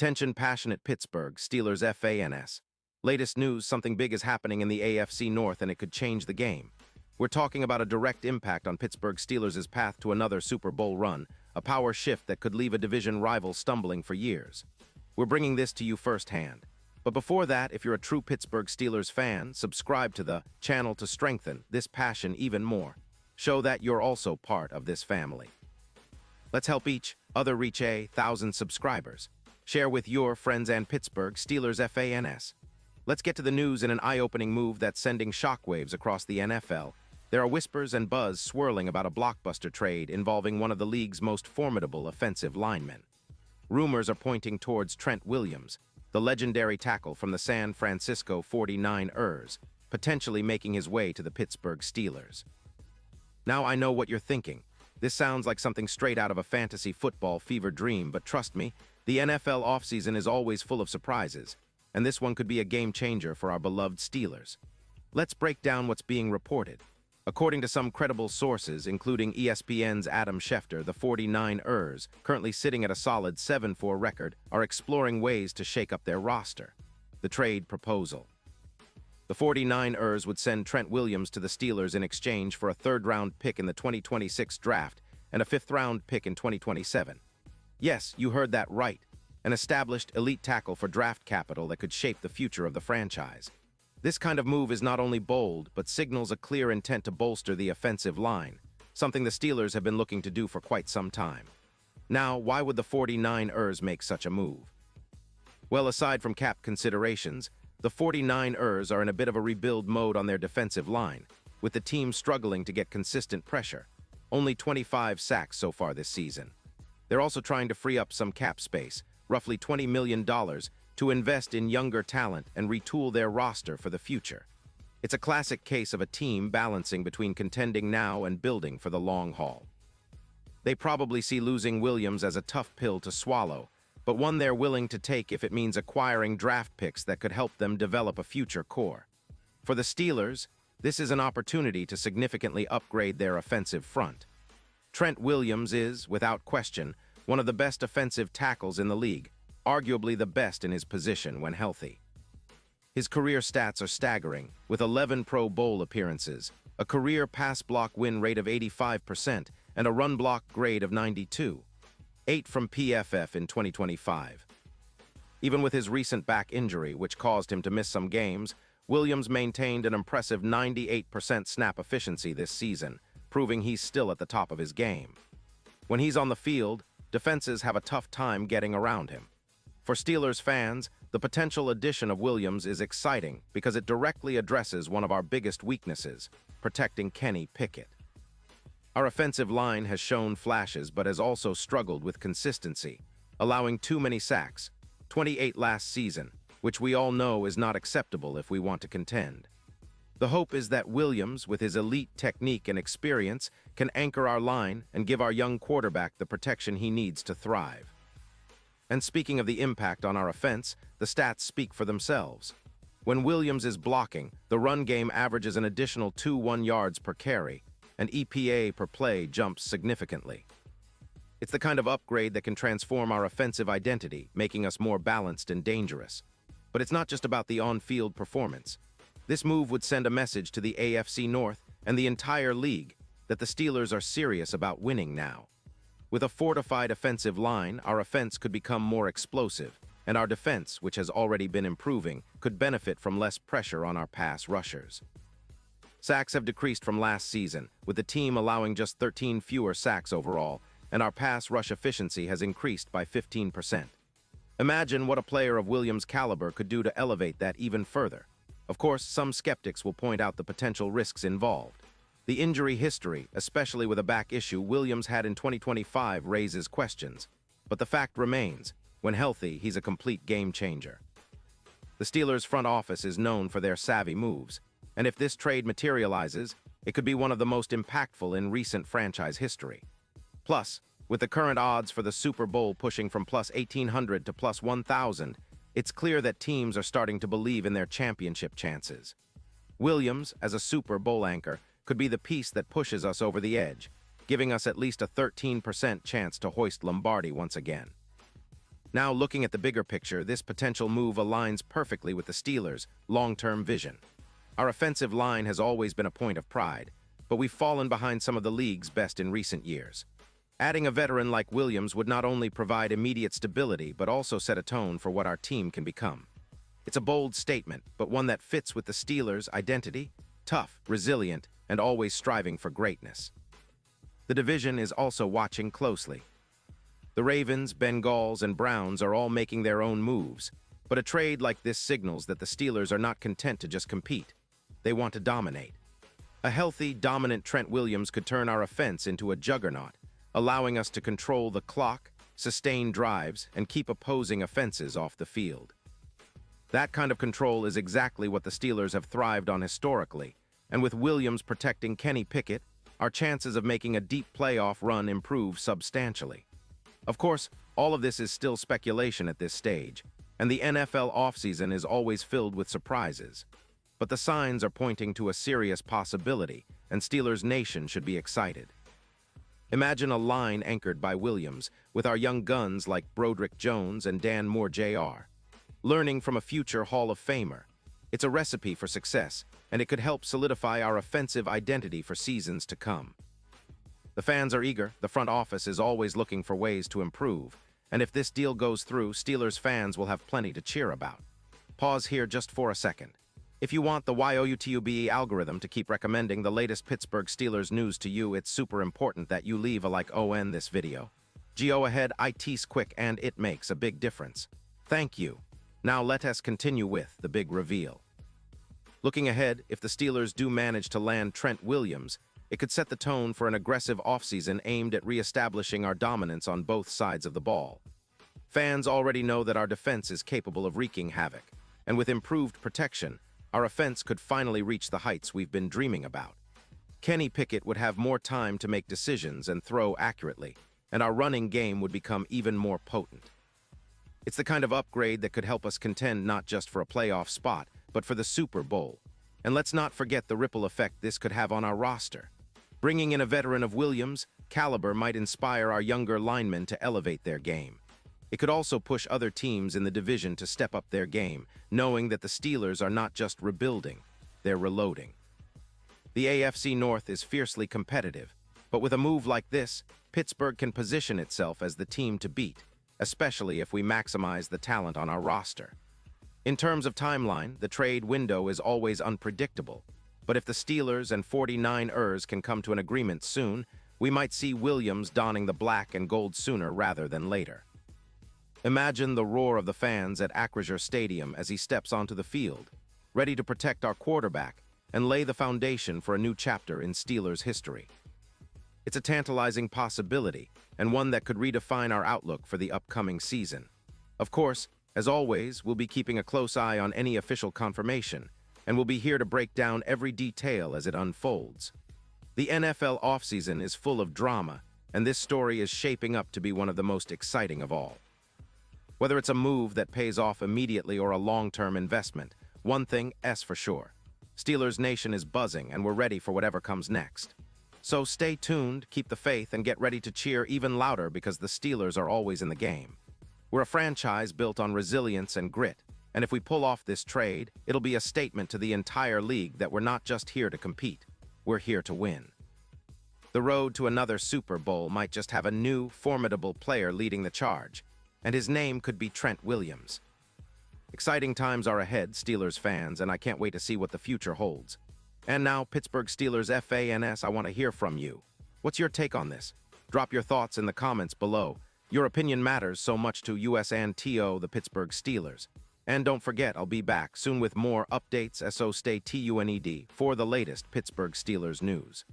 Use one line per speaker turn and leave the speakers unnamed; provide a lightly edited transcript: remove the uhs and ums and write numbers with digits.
Attention passionate Pittsburgh Steelers fans. Latest news, something big is happening in the AFC North and it could change the game. We're talking about a direct impact on Pittsburgh Steelers' path to another Super Bowl run, a power shift that could leave a division rival stumbling for years. We're bringing this to you firsthand. But before that, if you're a true Pittsburgh Steelers fan, subscribe to the channel to strengthen this passion even more. Show that you're also part of this family. Let's help each other reach 1,000 subscribers. Share with your friends and Pittsburgh Steelers fans. Let's get to the news in an eye-opening move that's sending shockwaves across the NFL. There are whispers and buzz swirling about a blockbuster trade involving one of the league's most formidable offensive linemen. Rumors are pointing towards Trent Williams, the legendary tackle from the San Francisco 49ers, potentially making his way to the Pittsburgh Steelers. Now I know what you're thinking. This sounds like something straight out of a fantasy football fever dream, but trust me, the NFL offseason is always full of surprises, and this one could be a game-changer for our beloved Steelers. Let's break down what's being reported. According to some credible sources, including ESPN's Adam Schefter, the 49ers, currently sitting at a solid 7-4 record, are exploring ways to shake up their roster. The trade proposal. The 49ers would send Trent Williams to the Steelers in exchange for a third-round pick in the 2026 draft and a fifth-round pick in 2027. Yes, you heard that right. An established elite tackle for draft capital that could shape the future of the franchise. This kind of move is not only bold, but signals a clear intent to bolster the offensive line, something the Steelers have been looking to do for quite some time. Now, why would the 49ers make such a move? Well, aside from cap considerations, the 49ers are in a bit of a rebuild mode on their defensive line, with the team struggling to get consistent pressure. Only 25 sacks so far this season. They're also trying to free up some cap space, roughly $20 million, to invest in younger talent and retool their roster for the future. It's a classic case of a team balancing between contending now and building for the long haul. They probably see losing Williams as a tough pill to swallow, but one they're willing to take if it means acquiring draft picks that could help them develop a future core. For the Steelers, this is an opportunity to significantly upgrade their offensive front. Trent Williams is, without question, one of the best offensive tackles in the league, arguably the best in his position when healthy. His career stats are staggering, with 11 Pro Bowl appearances, a career pass block win rate of 85%, and a run block grade of 92. 8 from PFF in 2025. Even with his recent back injury, which caused him to miss some games, Williams maintained an impressive 98% snap efficiency this season, proving he's still at the top of his game. When he's on the field, defenses have a tough time getting around him. For Steelers fans, the potential addition of Williams is exciting because it directly addresses one of our biggest weaknesses, protecting Kenny Pickett. Our offensive line has shown flashes but has also struggled with consistency, allowing too many sacks, 28 last season, which we all know is not acceptable if we want to contend. The hope is that Williams, with his elite technique and experience, can anchor our line and give our young quarterback the protection he needs to thrive. And speaking of the impact on our offense, the stats speak for themselves. When Williams is blocking, the run game averages an additional 2 yards per carry, and EPA per play jumps significantly. It's the kind of upgrade that can transform our offensive identity, making us more balanced and dangerous. But it's not just about the on-field performance. This move would send a message to the AFC North and the entire league that the Steelers are serious about winning now. With a fortified offensive line, our offense could become more explosive, and our defense, which has already been improving, could benefit from less pressure on our pass rushers. Sacks have decreased from last season, with the team allowing just 13 fewer sacks overall, and our pass rush efficiency has increased by 15%. Imagine what a player of Williams' caliber could do to elevate that even further. Of course, some skeptics will point out the potential risks involved. The injury history, especially with a back issue Williams had in 2025, raises questions. But the fact remains, when healthy, he's a complete game changer. The Steelers' front office is known for their savvy moves, and if this trade materializes, it could be one of the most impactful in recent franchise history. Plus, with the current odds for the Super Bowl pushing from plus 1,800 to plus 1,000, it's clear that teams are starting to believe in their championship chances. Williams, as a Super Bowl anchor, could be the piece that pushes us over the edge, giving us at least a 13% chance to hoist Lombardi once again. Now, looking at the bigger picture, this potential move aligns perfectly with the Steelers' long-term vision. Our offensive line has always been a point of pride, but we've fallen behind some of the league's best in recent years. Adding a veteran like Williams would not only provide immediate stability, but also set a tone for what our team can become. It's a bold statement, but one that fits with the Steelers' identity: tough, resilient, and always striving for greatness. The division is also watching closely. The Ravens, Bengals, and Browns are all making their own moves, but a trade like this signals that the Steelers are not content to just compete. They want to dominate. A healthy, dominant Trent Williams could turn our offense into a juggernaut, allowing us to control the clock, sustain drives, and keep opposing offenses off the field. That kind of control is exactly what the Steelers have thrived on historically, and with Williams protecting Kenny Pickett, our chances of making a deep playoff run improve substantially. Of course, all of this is still speculation at this stage, and the NFL offseason is always filled with surprises. But the signs are pointing to a serious possibility, and Steelers Nation should be excited. Imagine a line anchored by Williams, with our young guns like Broderick Jones and Dan Moore Jr. Learning from a future Hall of Famer. It's a recipe for success, and it could help solidify our offensive identity for seasons to come. The fans are eager, the front office is always looking for ways to improve, and if this deal goes through, Steelers fans will have plenty to cheer about. Pause here just for a second. If you want the YouTube algorithm to keep recommending the latest Pittsburgh Steelers news to you, it's super important that you leave a like on this video. Go ahead, it's quick and it makes a big difference. Thank you. Now let us continue with the big reveal. Looking ahead, if the Steelers do manage to land Trent Williams, it could set the tone for an aggressive offseason aimed at reestablishing our dominance on both sides of the ball. Fans already know that our defense is capable of wreaking havoc, and with improved protection, our offense could finally reach the heights we've been dreaming about. Kenny Pickett would have more time to make decisions and throw accurately, and our running game would become even more potent. It's the kind of upgrade that could help us contend not just for a playoff spot, but for the Super Bowl. And let's not forget the ripple effect this could have on our roster. Bringing in a veteran of Williams' caliber might inspire our younger linemen to elevate their game. It could also push other teams in the division to step up their game, knowing that the Steelers are not just rebuilding, they're reloading. The AFC North is fiercely competitive, but with a move like this, Pittsburgh can position itself as the team to beat, especially if we maximize the talent on our roster. In terms of timeline, the trade window is always unpredictable, but if the Steelers and 49ers can come to an agreement soon, we might see Williams donning the black and gold sooner rather than later. Imagine the roar of the fans at Acrisure Stadium as he steps onto the field, ready to protect our quarterback and lay the foundation for a new chapter in Steelers history. It's a tantalizing possibility, and one that could redefine our outlook for the upcoming season. Of course, as always, we'll be keeping a close eye on any official confirmation, and we'll be here to break down every detail as it unfolds. The NFL offseason is full of drama, and this story is shaping up to be one of the most exciting of all. Whether it's a move that pays off immediately or a long-term investment, one thing is for sure: Steelers Nation is buzzing, and we're ready for whatever comes next. So stay tuned, keep the faith, and get ready to cheer even louder because the Steelers are always in the game. We're a franchise built on resilience and grit, and if we pull off this trade, it'll be a statement to the entire league that we're not just here to compete, we're here to win. The road to another Super Bowl might just have a new, formidable player leading the charge, and his name could be Trent Williams. Exciting times are ahead, Steelers fans, and I can't wait to see what the future holds. And now, Pittsburgh Steelers fans, I want to hear from you. What's your take on this? Drop your thoughts in the comments below. Your opinion matters so much to us and the Pittsburgh Steelers. And don't forget, I'll be back soon with more updates, so stay tuned for the latest Pittsburgh Steelers news.